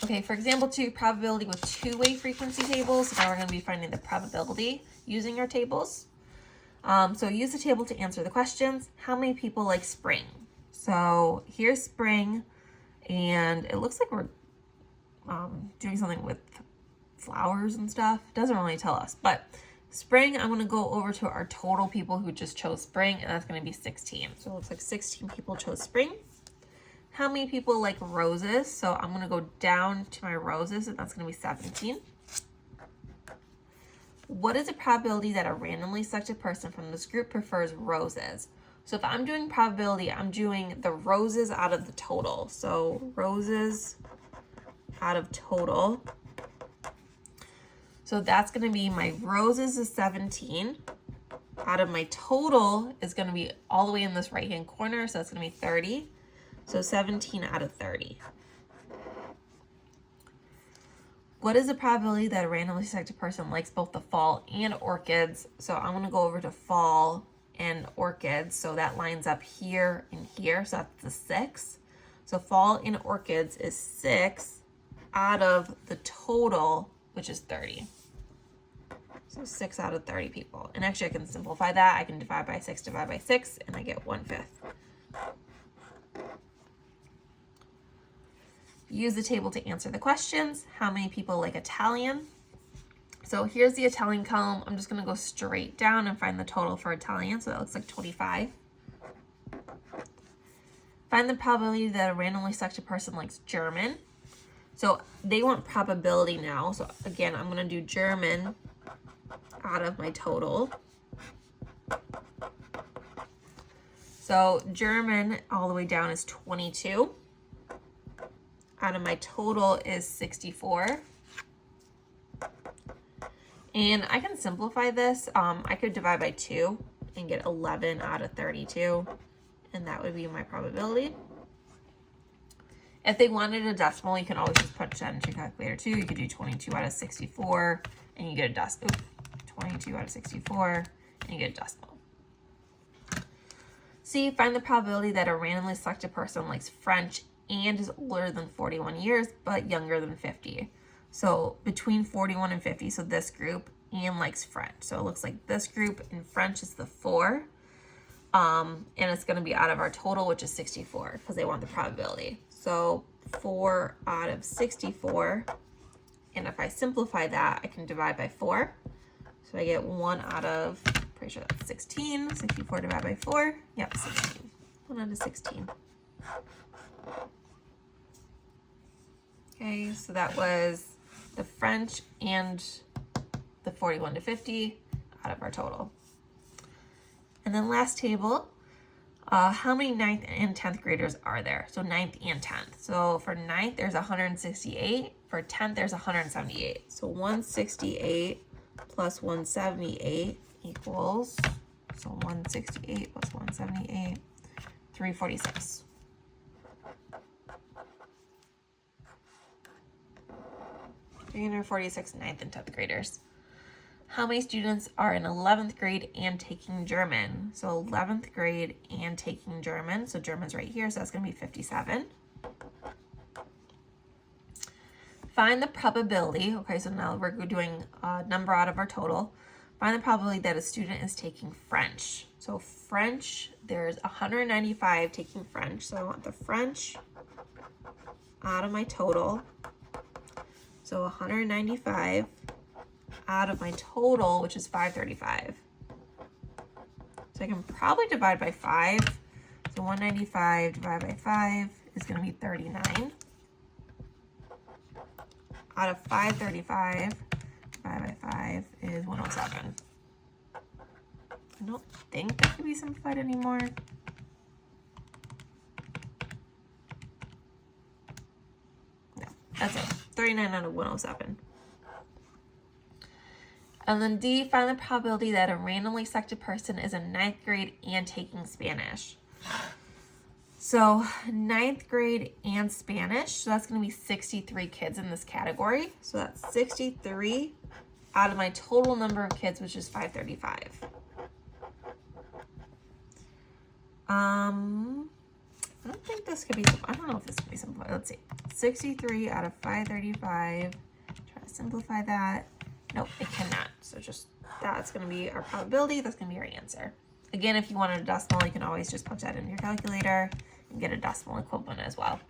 Okay, for example 2, probability with two-way frequency tables. So now we're going to be finding the probability using our tables. So use the table to answer the questions. How many people like spring? So here's spring, and it looks like we're doing something with flowers and stuff. It doesn't really tell us, but spring, I'm going to go over to our total people who just chose spring, and that's going to be 16. So it looks like 16 people chose spring. How many people like roses? So I'm going to go down to my roses, and that's going to be 17. What is the probability that a randomly selected person from this group prefers roses? So if I'm doing probability, I'm doing the roses out of the total. So roses out of total. So that's going to be my roses is 17. Out of my total is going to be all the way in this right-hand corner. So that's going to be 30. So 17 out of 30. What is the probability that a randomly selected person likes both the fall and orchids? So I'm going to go over to fall and orchids. So that lines up here and here. So that's the 6. So fall and orchids is 6 out of the total, which is 30. So 6 out of 30 people. And actually I can simplify that. I can divide by 6, and I get 1/5. Use the table to answer the questions. How many people like Italian? So here's the Italian column. I'm just going to go straight down and find the total for Italian. So that looks like 25. Find the probability that a randomly selected person likes German. So they want probability now. So again, I'm going to do German out of my total. So German all the way down is 22. Out of my total is 64. And I can simplify this. I could divide by 2 and get 11 out of 32. And that would be my probability. If they wanted a decimal, you can always just punch that into your calculator too. You could do 22 out of 64 and you get a decimal. 22 out of 64 and you get a decimal. C, find the probability that a randomly selected person likes French and is older than 41 years, but younger than 50. So between 41 and 50, so this group, and likes French. So it looks like this group in French is the 4. And it's going to be out of our total, which is 64, because they want the probability. So 4 out of 64. And if I simplify that, I can divide by 4. So I get 1 out of, pretty sure that's 16. 64 divided by 4. Yep, 16. 1 out of 16. Okay, so that was the French and the 41 to 50 out of our total. And then last table, how many 9th and 10th graders are there? So 9th and 10th. So for 9th, there's 168. For 10th, there's 178. So 168 plus 178 equals, so 168 plus 178, 346. 346 9th and 10th graders. How many students are in 11th grade and taking German? So 11th grade and taking German. So German's right here, so that's going to be 57. Find the probability. Okay, so now we're doing a number out of our total. Find the probability that a student is taking French. So French, there's 195 taking French. So I want the French out of my total. So 195 out of my total, which is 535. So I can probably divide by 5. So 195 divided by 5 is going to be 39. Out of 535 divided by 5 is 107. I don't think that could be simplified anymore. No, that's it. 39 out of 107. And then D, find the probability that a randomly selected person is in 9th grade and taking Spanish. So 9th grade and Spanish, so that's going to be 63 kids in this category. So that's 63 out of my total number of kids, which is 535. I don't think this could be, I don't know if this could be simplified. Let's see. 63 out of 535. Try to simplify that. Nope, it cannot. So just, that's going to be our probability. That's going to be our answer. Again, if you wanted a decimal, you can always just punch that in your calculator and get a decimal equivalent as well.